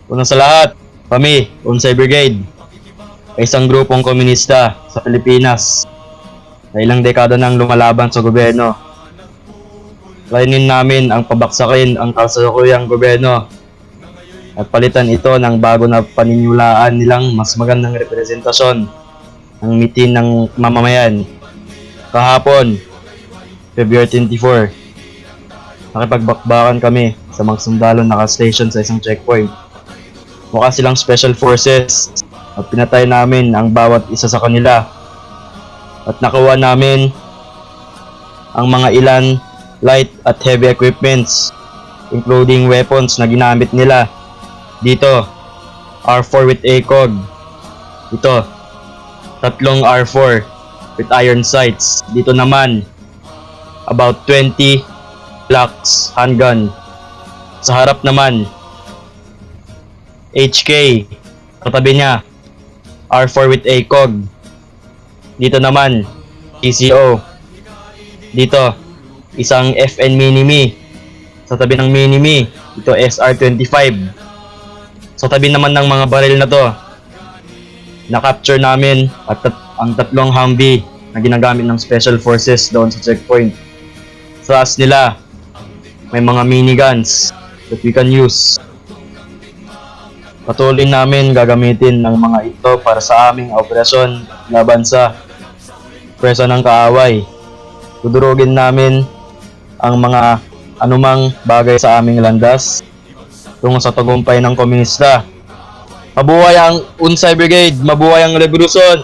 Una sa lahat, kami, Unsay Brigade, ay isang grupong komunista sa Pilipinas na ilang dekada nang lumalaban sa gobyerno. Layunin namin ang pabaksakin ang kasalukuyang gobyerno at palitan ito ng bago na paniniwalaan nilang mas magandang representasyon ng mitin ng mamamayan. Kahapon, February 24, nakipagbakbakan kami sa mga sundalo naka-station sa isang checkpoint. Mukha silang special forces at pinatay namin ang bawat isa sa kanila. At nakuha namin ang mga ilan light at heavy equipments, including weapons na ginamit nila. Dito, R4 with ACOG. Ito, tatlong R4 with iron sights. Dito naman, about 20 Glocks handgun. Sa harap naman, HK. Katabi niya, R4 with ACOG. Dito naman, PCO. Dito, isang FN Minimi. Sa tabi ng Minimi, ito SR-25. Sa tabi naman ng mga baril na to, na-capture namin at ang tatlong Humvee na ginagamit ng Special Forces doon sa checkpoint. Sa taas nila, may mga miniguns that we can use. Patuloy namin gagamitin ng mga ito para sa aming operasyon laban sa pwersa ng kaaway. Dudurugin namin ang mga anumang bagay sa aming landas tungo sa tagumpay ng komunista. Mabuhay ang Unsay Brigade! Mabuhay ang revolusyon!